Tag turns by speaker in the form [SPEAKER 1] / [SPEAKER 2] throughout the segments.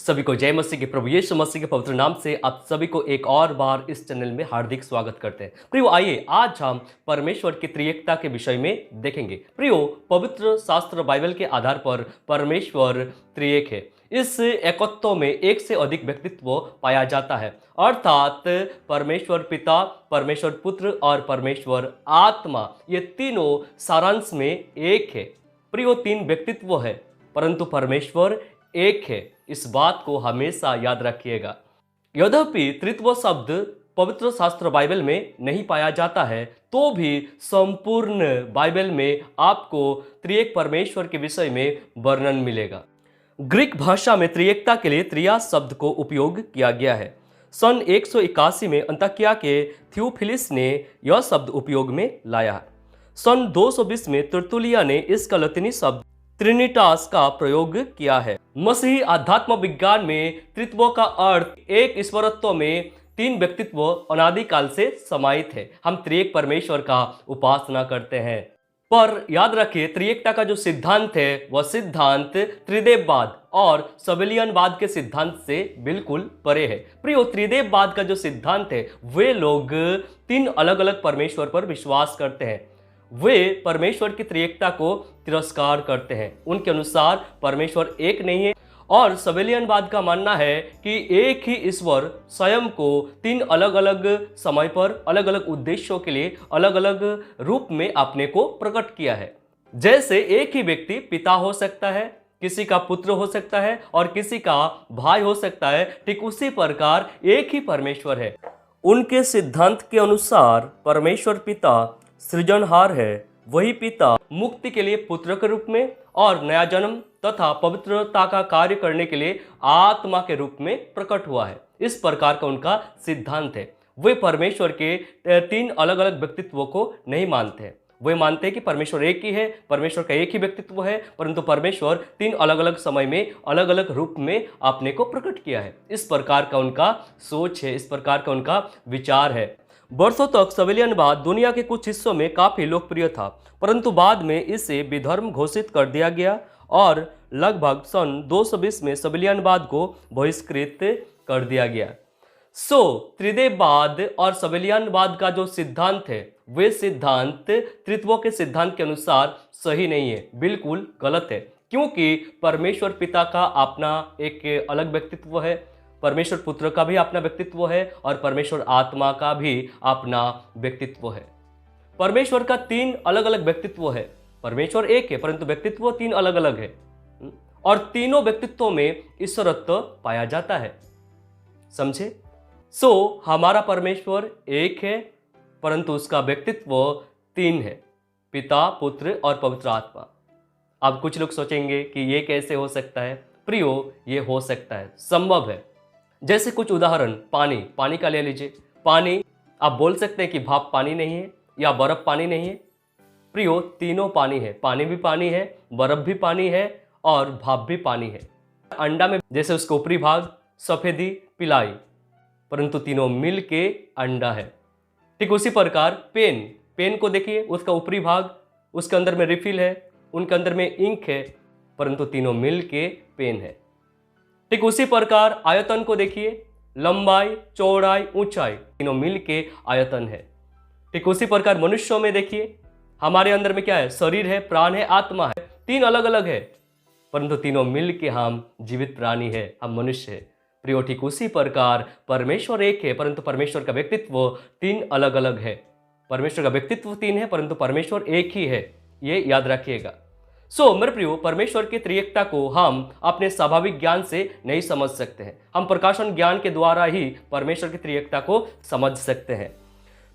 [SPEAKER 1] सभी को जय मसीह के प्रभु यीशु मसीह के पवित्र नाम से आप सभी को एक और बार इस चैनल में हार्दिक स्वागत करते हैं। प्रियो, आइए आज हम परमेश्वर की त्रिएकता के विषय में देखेंगे। प्रियो, पवित्र शास्त्र बाइबल के आधार पर परमेश्वर त्रिएक है। इस एकत्व में एक से अधिक व्यक्तित्व पाया जाता है, अर्थात परमेश्वर पिता, परमेश्वर पुत्र और परमेश्वर आत्मा, ये तीनों सारांश में एक है। प्रियो, तीन व्यक्तित्व है परंतु परमेश्वर एक है, इस बात को हमेशा याद रखिएगा। यद्यपि त्रित्व शब्द पवित्र शास्त्र बाइबल में नहीं पाया जाता है, तो भी संपूर्ण बाइबल में आपको त्रिएक परमेश्वर के विषय में वर्णन मिलेगा। ग्रीक भाषा में त्रिएकता के लिए त्रिया शब्द को उपयोग किया गया है। सन 181 में अंताकिया के थियोफिलिस ने यह शब्द उपयोग में लाया है। सन 220 में तुर्तुलिया ने इसका लतीनी शब्द ट्रिनिटास का प्रयोग किया है। मसीही आध्यात्म विज्ञान में त्रित्व का अर्थ एक ईश्वरत्व में तीन व्यक्तित्व अनादिकाल से समाहित है। हम त्रिएक परमेश्वर का उपासना करते हैं, पर याद रखिए त्रिएकता का जो सिद्धांत है वह सिद्धांत त्रिदेववाद और सबेलियनवाद के सिद्धांत से बिल्कुल परे है। प्रियो, त्रिदेववाद का जो सिद्धांत है वे लोग तीन अलग अलग परमेश्वर पर विश्वास करते हैं। वे परमेश्वर की त्रिएकता को तिरस्कार करते हैं। उनके अनुसार परमेश्वर एक नहीं है। और सबेलियनवाद का मानना है कि एक ही ईश्वर स्वयं को तीन अलग अलग समय पर अलग अलग उद्देश्यों के लिए अलग अलग रूप में अपने को प्रकट किया है। जैसे एक ही व्यक्ति पिता हो सकता है, किसी का पुत्र हो सकता है और किसी का भाई हो सकता है, ठीक उसी प्रकार एक ही परमेश्वर है। उनके सिद्धांत के अनुसार परमेश्वर पिता सृजनहार है, वही पिता मुक्ति के लिए पुत्र के रूप में और नया जन्म तथा पवित्रता का कार्य करने के लिए आत्मा के रूप में प्रकट हुआ है। इस प्रकार का उनका सिद्धांत है। वे परमेश्वर के तीन अलग अलग व्यक्तित्वों को नहीं मानते हैं। वे मानते हैं कि परमेश्वर एक ही है, परमेश्वर का एक ही व्यक्तित्व है, परंतु परमेश्वर तीन अलग अलग समय में अलग अलग रूप में अपने को प्रकट किया है। इस प्रकार का उनका सोच है, इस प्रकार का उनका विचार है। वर्षों तक सबेलियनवाद दुनिया के कुछ हिस्सों में काफी लोकप्रिय था, परंतु बाद में इसे विधर्म घोषित कर दिया गया और लगभग सन 220 में सबेलियनवाद को बहिष्कृत कर दिया गया। त्रिदेववाद और सबेलियनवाद का जो सिद्धांत है वे सिद्धांत त्रित्व के सिद्धांत के अनुसार सही नहीं है, बिल्कुल गलत है। क्योंकि परमेश्वर पिता का अपना एक अलग व्यक्तित्व है, परमेश्वर पुत्र का भी अपना व्यक्तित्व है और परमेश्वर आत्मा का भी अपना व्यक्तित्व है। परमेश्वर का तीन अलग अलग व्यक्तित्व है। परमेश्वर एक है परंतु व्यक्तित्व तीन अलग अलग है और तीनों व्यक्तित्वों में ईश्वरत्व पाया जाता है। समझे? हमारा परमेश्वर एक है परंतु उसका व्यक्तित्व तीन है, पिता, पुत्र और पवित्र आत्मा। अब कुछ लोग सोचेंगे कि ये कैसे हो सकता है? प्रियो, ये हो सकता है, संभव है। जैसे कुछ उदाहरण पानी का ले लीजिए। पानी, आप बोल सकते हैं कि भाप पानी नहीं है या बर्फ पानी नहीं है। प्रियो, तीनों पानी है। पानी भी पानी है, बर्फ भी पानी है और भाप भी पानी है। अंडा में जैसे उसका ऊपरी भाग सफेदी, पिलाई, परंतु तीनों मिल के अंडा है। ठीक उसी प्रकार पेन को देखिए, उसका ऊपरी भाग, उसके अंदर में रिफिल है, उनके अंदर में इंक है, परंतु तीनों मिल के पेन है। ठीक उसी प्रकार आयतन को देखिए, लंबाई, चौड़ाई, ऊंचाई, तीनों मिल के आयतन है। ठीक उसी प्रकार मनुष्यों में देखिए, हमारे अंदर में क्या है? शरीर है, प्राण है, आत्मा है। तीन अलग अलग है परंतु तीनों मिल के हम जीवित प्राणी है, हम मनुष्य है। प्रियो, ठीक उसी प्रकार परमेश्वर एक है परंतु परमेश्वर का व्यक्तित्व तीन अलग अलग है। परमेश्वर का व्यक्तित्व तीन है परंतु परमेश्वर एक ही है, ये याद रखिएगा। मेरे प्रियो, परमेश्वर की त्रिएकता को हम अपने स्वाभाविक ज्ञान से नहीं समझ सकते हैं। हम प्रकाशन ज्ञान के द्वारा ही परमेश्वर की त्रिएकता को समझ सकते हैं।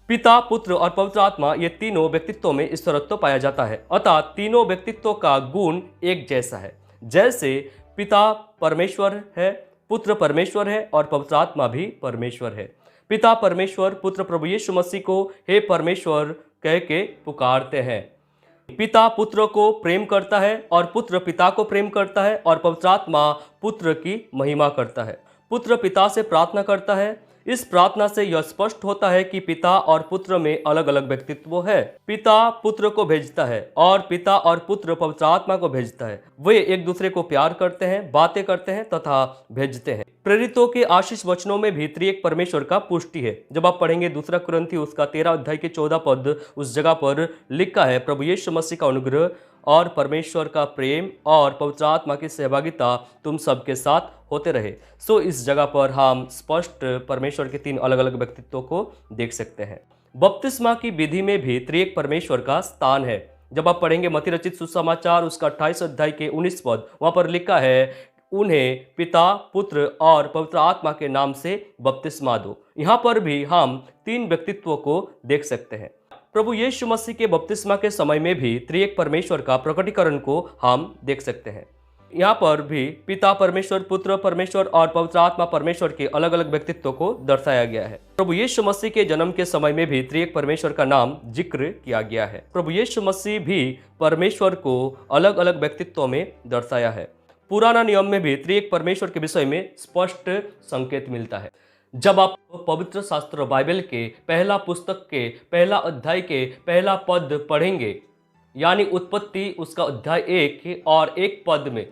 [SPEAKER 1] पिता, पुत्र और पवित्र आत्मा, ये तीनों व्यक्तित्वों में ईश्वरत्व पाया जाता है, अतः तीनों व्यक्तित्वों का गुण एक जैसा है। जैसे पिता परमेश्वर है, पुत्र परमेश्वर है और पवित्र आत्मा भी परमेश्वर है। पिता परमेश्वर पुत्र प्रभु यीशु मसीह को हे परमेश्वर कह के पुकारते हैं। पिता पुत्र को प्रेम करता है और पुत्र पिता को प्रेम करता है और पवित्र आत्मा पुत्र की महिमा करता है। पुत्र पिता से प्रार्थना करता है, इस प्रार्थना से यह स्पष्ट होता है कि पिता और पुत्र में अलग अलग व्यक्तित्व है। पिता पुत्र को भेजता है और पिता और पुत्र पवित्र आत्मा को भेजता है। वे एक दूसरे को प्यार करते हैं, बातें करते हैं तथा भेजते हैं। प्रेरितों के आशीष वचनों में भी त्रिएक परमेश्वर का पुष्टि है। जब आप पढ़ेंगे दूसरा कुरिन्थी उसका 13 अध्याय के 14 पद, उस जगह पर लिखा है, प्रभु यीशु मसीह का अनुग्रह और परमेश्वर का प्रेम और पवित्र आत्मा की सहभागिता तुम सबके साथ होते रहे। सो इस जगह पर हम स्पष्ट परमेश्वर के 3 अलग अलग व्यक्तित्वों को देख सकते हैं। बपतिस्मा की विधि में भी त्रिएक परमेश्वर का स्थान है। जब आप पढ़ेंगे मत्ती रचित सुसमाचार उसका 28 अध्याय के 19 पद, वहां पर लिखा है, उन्हें पिता, पुत्र और पवित्र आत्मा के नाम से बपतिस्मा दो। यहाँ पर भी हम 3 व्यक्तित्वों को देख सकते हैं। प्रभु यीशु मसीह के बपतिस्मा के समय में भी त्रिएक परमेश्वर का प्रकटीकरण को हम देख सकते हैं। यहाँ पर भी पिता परमेश्वर, पुत्र परमेश्वर और पवित्र आत्मा परमेश्वर के अलग अलग व्यक्तित्व को दर्शाया गया है। प्रभु यीशु मसीह के जन्म के समय में भी त्रिएक परमेश्वर का नाम जिक्र किया गया है। प्रभु यीशु मसीह भी परमेश्वर को अलग अलग व्यक्तित्वों में दर्शाया है। पुराना नियम में भी त्रिएक परमेश्वर के विषय में स्पष्ट संकेत मिलता है। जब आप पवित्र शास्त्र बाइबल के पहला पुस्तक के पहला अध्याय के पहला पद पढ़ेंगे, यानी उत्पत्ति उसका अध्याय 1 और 1 पद में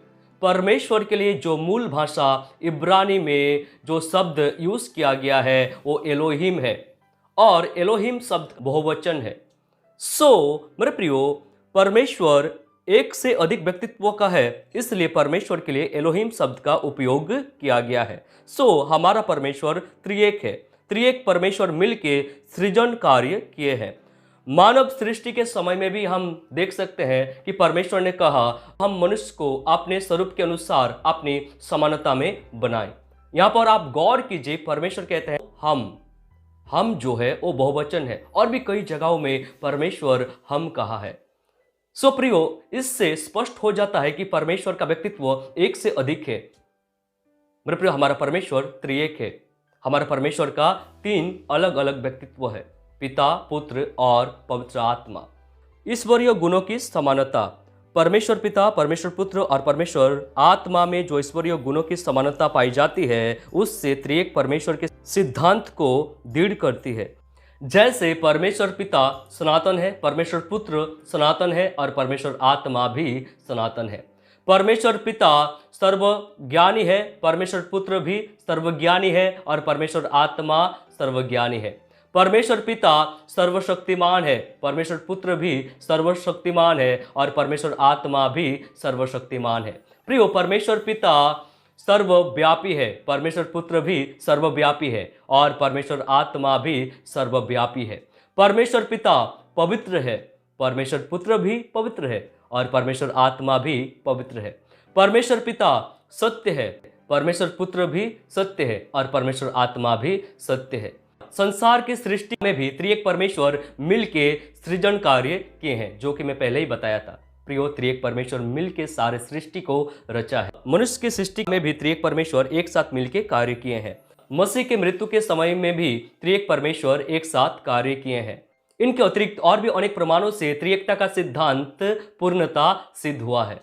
[SPEAKER 1] परमेश्वर के लिए जो मूल भाषा इब्रानी में जो शब्द यूज किया गया है वो एलोहिम है और एलोहिम शब्द बहुवचन है। मेरे प्रियो, परमेश्वर एक से अधिक व्यक्तित्व का है, इसलिए परमेश्वर के लिए एलोहिम शब्द का उपयोग किया गया है। हमारा परमेश्वर त्रिएक है। त्रिएक परमेश्वर मिलके सृजन कार्य किए हैं। मानव सृष्टि के समय में भी हम देख सकते हैं कि परमेश्वर ने कहा, हम मनुष्य को अपने स्वरूप के अनुसार अपनी समानता में बनाएं। यहाँ पर आप गौर कीजिए, परमेश्वर कहते हैं हम जो है वो बहुवचन है, और भी कई जगहों में परमेश्वर हम कहा है। प्रियो, इससे स्पष्ट हो जाता है कि परमेश्वर का व्यक्तित्व एक से अधिक है। मेरे प्रियो, हमारा परमेश्वर त्रिएक है। हमारा परमेश्वर का 3 अलग अलग व्यक्तित्व है, पिता, पुत्र और पवित्र आत्मा। ईश्वरीय गुणों की समानता, परमेश्वर पिता, परमेश्वर पुत्र और परमेश्वर आत्मा में जो ईश्वरीय गुणों की समानता पाई जाती है, उससे त्रिएक परमेश्वर के सिद्धांत को दृढ़ करती है। जैसे परमेश्वर पिता सनातन है, परमेश्वर पुत्र सनातन है और परमेश्वर आत्मा भी सनातन है। परमेश्वर पिता सर्वज्ञानी है, परमेश्वर पुत्र भी सर्वज्ञानी है और परमेश्वर आत्मा सर्वज्ञानी है। परमेश्वर पिता सर्वशक्तिमान है, परमेश्वर पुत्र भी सर्वशक्तिमान है और परमेश्वर आत्मा भी सर्वशक्तिमान है। प्रियो, परमेश्वर पिता सर्वव्यापी है, परमेश्वर पुत्र भी सर्वव्यापी है और परमेश्वर आत्मा भी सर्वव्यापी है। परमेश्वर पिता पवित्र है, परमेश्वर पुत्र भी पवित्र है और परमेश्वर आत्मा भी पवित्र है। परमेश्वर पिता सत्य है, परमेश्वर पुत्र भी सत्य है और परमेश्वर आत्मा भी सत्य है। संसार की सृष्टि में भी त्रिएक परमेश्वर मिलके सृजन कार्य किए हैं, जो कि मैं पहले ही बताया था। प्रियो, त्रिएक परमेश्वर मिलके सारे सृष्टि को रचा है। मनुष्य की सृष्टि में भी त्रिएक परमेश्वर एक साथ मिलके कार्य किए हैं। मसीह के मृत्यु के समय में भी त्रिएक परमेश्वर एक साथ कार्य किए हैं। इनके अतिरिक्त और भी अनेक प्रमाणों से त्रिएकता का सिद्धांत पूर्णता सिद्ध हुआ है।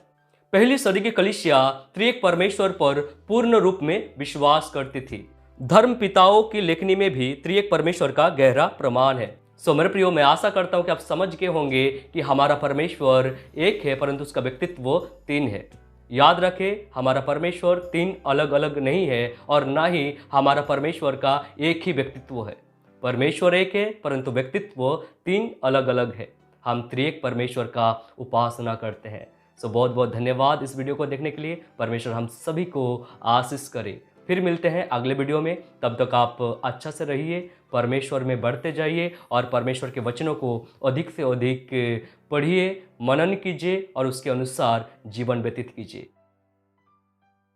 [SPEAKER 1] पहली सदी की कलीसिया त्रिएक परमेश्वर पर पूर्ण रूप में विश्वास करती थी। धर्म पिताओं की लेखनी में भी त्रिएक परमेश्वर का गहरा प्रमाण है। मेरे प्रियो, मैं आशा करता हूं कि आप समझ गए होंगे कि हमारा परमेश्वर एक है, परंतु उसका व्यक्तित्व 3 है। याद रखें, हमारा परमेश्वर 3 अलग अलग नहीं है और ना ही हमारा परमेश्वर का एक ही व्यक्तित्व है। परमेश्वर एक है, परंतु व्यक्तित्व 3 अलग अलग है। हम त्रिएक परमेश्वर का उपासना करते हैं। बहुत बहुत धन्यवाद इस वीडियो को देखने के लिए। परमेश्वर हम सभी को आशीष करे। फिर मिलते हैं अगले वीडियो में। तब तक आप अच्छा से रहिए, परमेश्वर में बढ़ते जाइए और परमेश्वर के वचनों को अधिक से अधिक पढ़िए, मनन कीजिए और उसके अनुसार जीवन व्यतीत कीजिए।